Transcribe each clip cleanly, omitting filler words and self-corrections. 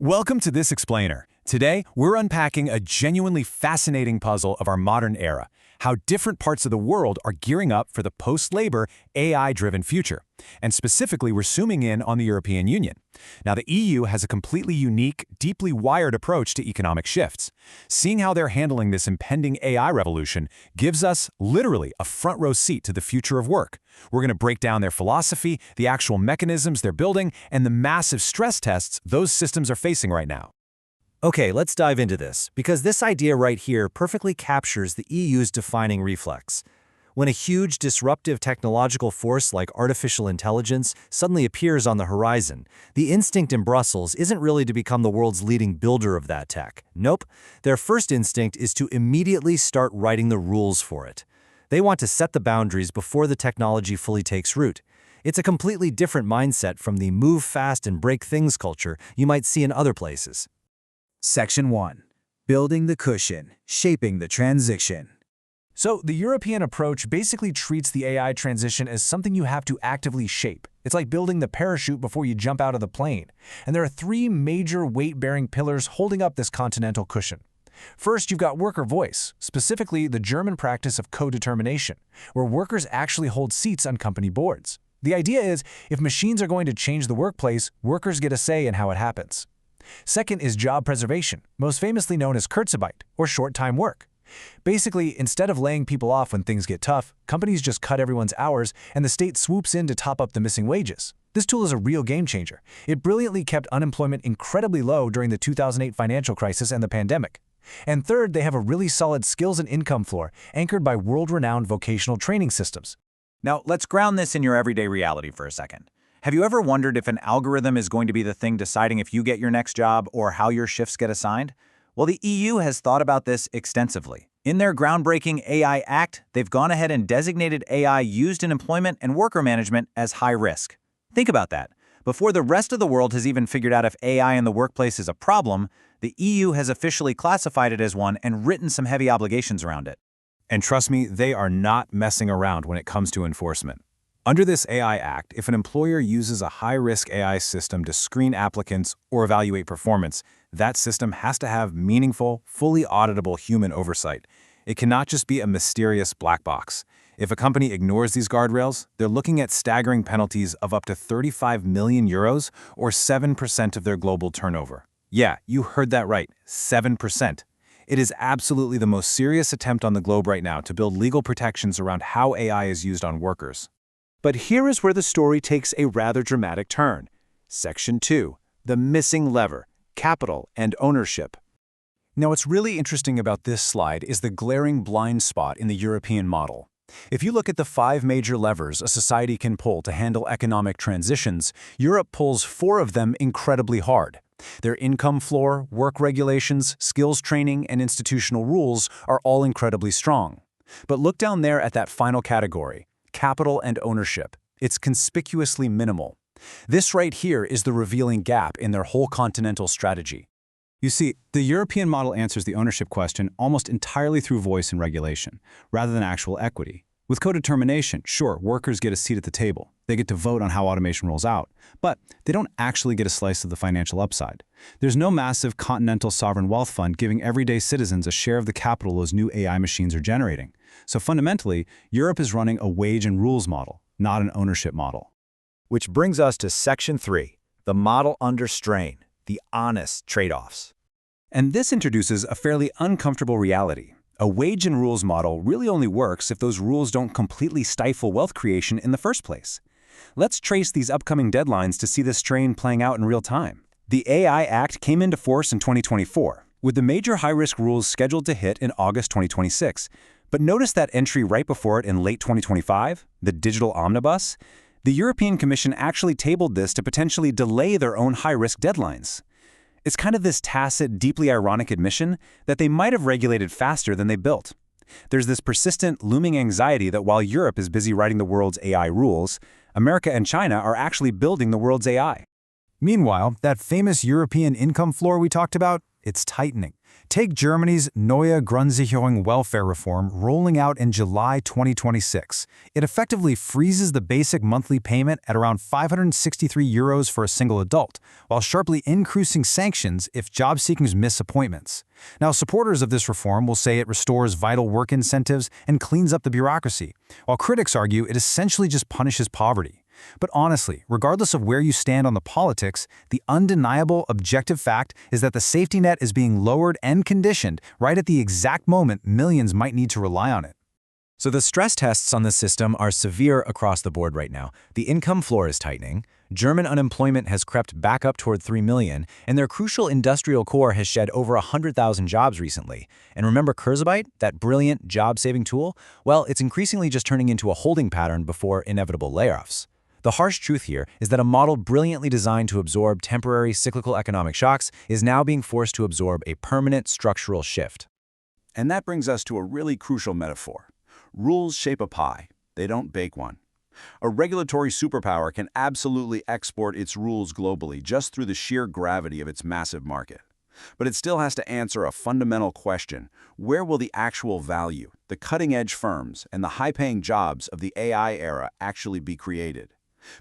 Welcome to This Explainer. Today, we're unpacking a genuinely fascinating puzzle of our modern era, how different parts of the world are gearing up for the post-labor, AI-driven future. And specifically, we're zooming in on the European Union. Now, the EU has a completely unique, deeply wired approach to economic shifts. Seeing how they're handling this impending AI revolution gives us, literally, a front-row seat to the future of work. We're going to break down their philosophy, the actual mechanisms they're building, and the massive stress tests those systems are facing right now. Okay, let's dive into this, because this idea right here perfectly captures the EU's defining reflex. When a huge disruptive technological force like artificial intelligence suddenly appears on the horizon, the instinct in Brussels isn't really to become the world's leading builder of that tech. Nope, their first instinct is to immediately start writing the rules for it. They want to set the boundaries before the technology fully takes root. It's a completely different mindset from the move fast and break things culture you might see in other places. Section 1. Building the cushion, shaping the transition. So, the European approach basically treats the AI transition as something you have to actively shape. It's like building the parachute before you jump out of the plane. And there are three major weight-bearing pillars holding up this continental cushion. First, you've got worker voice, specifically the German practice of co-determination, where workers actually hold seats on company boards. The idea is, if machines are going to change the workplace, workers get a say in how it happens. Second is job preservation, most famously known as Kurzarbeit, or short-time work. Basically, instead of laying people off when things get tough, companies just cut everyone's hours and the state swoops in to top up the missing wages. This tool is a real game changer. It brilliantly kept unemployment incredibly low during the 2008 financial crisis and the pandemic. And third, they have a really solid skills and income floor, anchored by world-renowned vocational training systems. Now, let's ground this in your everyday reality for a second. Have you ever wondered if an algorithm is going to be the thing deciding if you get your next job or how your shifts get assigned? Well, the EU has thought about this extensively. In their groundbreaking AI Act, they've gone ahead and designated AI used in employment and worker management as high risk. Think about that. Before the rest of the world has even figured out if AI in the workplace is a problem, the EU has officially classified it as one and written some heavy obligations around it. And trust me, they are not messing around when it comes to enforcement. Under this AI Act, if an employer uses a high-risk AI system to screen applicants or evaluate performance, that system has to have meaningful, fully auditable human oversight. It cannot just be a mysterious black box. If a company ignores these guardrails, they're looking at staggering penalties of up to 35 million euros or 7% of their global turnover. Yeah, you heard that right, 7%. It is absolutely the most serious attempt on the globe right now to build legal protections around how AI is used on workers. But here is where the story takes a rather dramatic turn. Section 2. The missing lever, capital and ownership. Now, what's really interesting about this slide is the glaring blind spot in the European model. If you look at the 5 major levers a society can pull to handle economic transitions, Europe pulls 4 of them incredibly hard. Their income floor, work regulations, skills training, and institutional rules are all incredibly strong. But look down there at that final category. Capital and ownership. It's conspicuously minimal. This right here is the revealing gap in their whole continental strategy. You see, the European model answers the ownership question almost entirely through voice and regulation, rather than actual equity. With co-determination, sure, workers get a seat at the table. They get to vote on how automation rolls out, but they don't actually get a slice of the financial upside. There's no massive continental sovereign wealth fund giving everyday citizens a share of the capital those new AI machines are generating. So fundamentally, Europe is running a wage and rules model, not an ownership model. Which brings us to Section 3, the model under strain, the honest trade-offs. And this introduces a fairly uncomfortable reality. A wage and rules model really only works if those rules don't completely stifle wealth creation in the first place. Let's trace these upcoming deadlines to see this strain playing out in real time. The AI Act came into force in 2024, with the major high-risk rules scheduled to hit in August 2026. But notice that entry right before it in late 2025, the digital omnibus? The European Commission actually tabled this to potentially delay their own high-risk deadlines. It's kind of this tacit, deeply ironic admission that they might have regulated faster than they built. There's this persistent, looming anxiety that while Europe is busy writing the world's AI rules, America and China are actually building the world's AI. Meanwhile, that famous European income floor we talked about, it's tightening. Take Germany's Neue Grundsicherung welfare reform rolling out in July 2026. It effectively freezes the basic monthly payment at around €563 for a single adult, while sharply increasing sanctions if job seekers miss appointments. Now, supporters of this reform will say it restores vital work incentives and cleans up the bureaucracy, while critics argue it essentially just punishes poverty. But honestly, regardless of where you stand on the politics, the undeniable objective fact is that the safety net is being lowered and conditioned right at the exact moment millions might need to rely on it. So the stress tests on the system are severe across the board right now. The income floor is tightening, German unemployment has crept back up toward 3 million, and their crucial industrial core has shed over 100,000 jobs recently. And remember Kurzarbeit, that brilliant job-saving tool? Well, it's increasingly just turning into a holding pattern before inevitable layoffs. The harsh truth here is that a model brilliantly designed to absorb temporary cyclical economic shocks is now being forced to absorb a permanent structural shift. And that brings us to a really crucial metaphor. Rules shape a pie. They don't bake one. A regulatory superpower can absolutely export its rules globally just through the sheer gravity of its massive market. But it still has to answer a fundamental question. Where will the actual value, the cutting-edge firms, and the high-paying jobs of the AI era actually be created?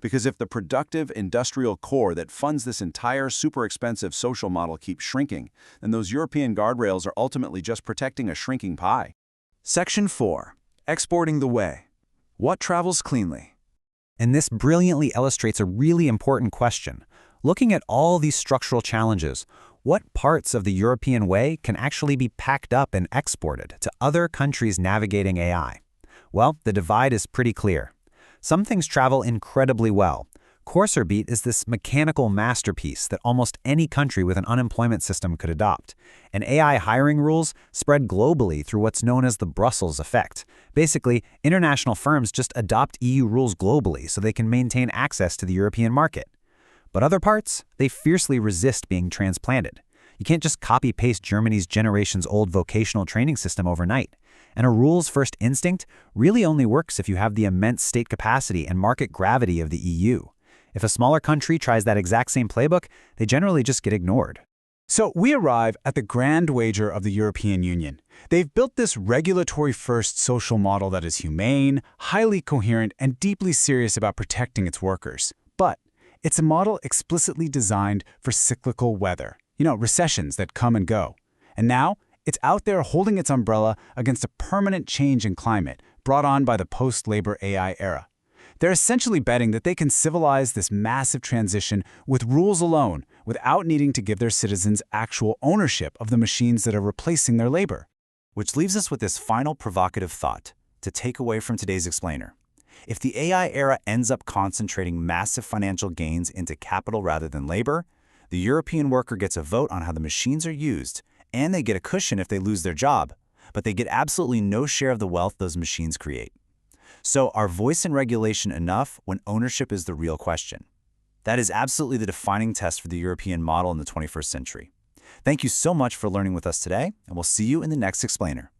Because if the productive industrial core that funds this entire super expensive social model keeps shrinking, then those European guardrails are ultimately just protecting a shrinking pie. Section 4. Exporting the way. What travels cleanly? And this brilliantly illustrates a really important question. Looking at all these structural challenges, what parts of the European way can actually be packed up and exported to other countries navigating AI? Well, the divide is pretty clear. Some things travel incredibly well. Kurzarbeit is this mechanical masterpiece that almost any country with an unemployment system could adopt. And AI hiring rules spread globally through what's known as the Brussels effect. Basically, international firms just adopt EU rules globally so they can maintain access to the European market. But other parts, they fiercely resist being transplanted. You can't just copy-paste Germany's generations-old vocational training system overnight. And a rules-first instinct really only works if you have the immense state capacity and market gravity of the EU. If a smaller country tries that exact same playbook, they generally just get ignored. So we arrive at the grand wager of the European Union. They've built this regulatory-first social model that is humane, highly coherent, and deeply serious about protecting its workers. But it's a model explicitly designed for cyclical weather. Recessions that come and go. And now, it's out there holding its umbrella against a permanent change in climate brought on by the post-labor AI era. They're essentially betting that they can civilize this massive transition with rules alone without needing to give their citizens actual ownership of the machines that are replacing their labor. Which leaves us with this final provocative thought to take away from today's explainer. If the AI era ends up concentrating massive financial gains into capital rather than labor, the European worker gets a vote on how the machines are used, and they get a cushion if they lose their job, but they get absolutely no share of the wealth those machines create. So are voice and regulation enough when ownership is the real question? That is absolutely the defining test for the European model in the 21st century. Thank you so much for learning with us today, and we'll see you in the next explainer.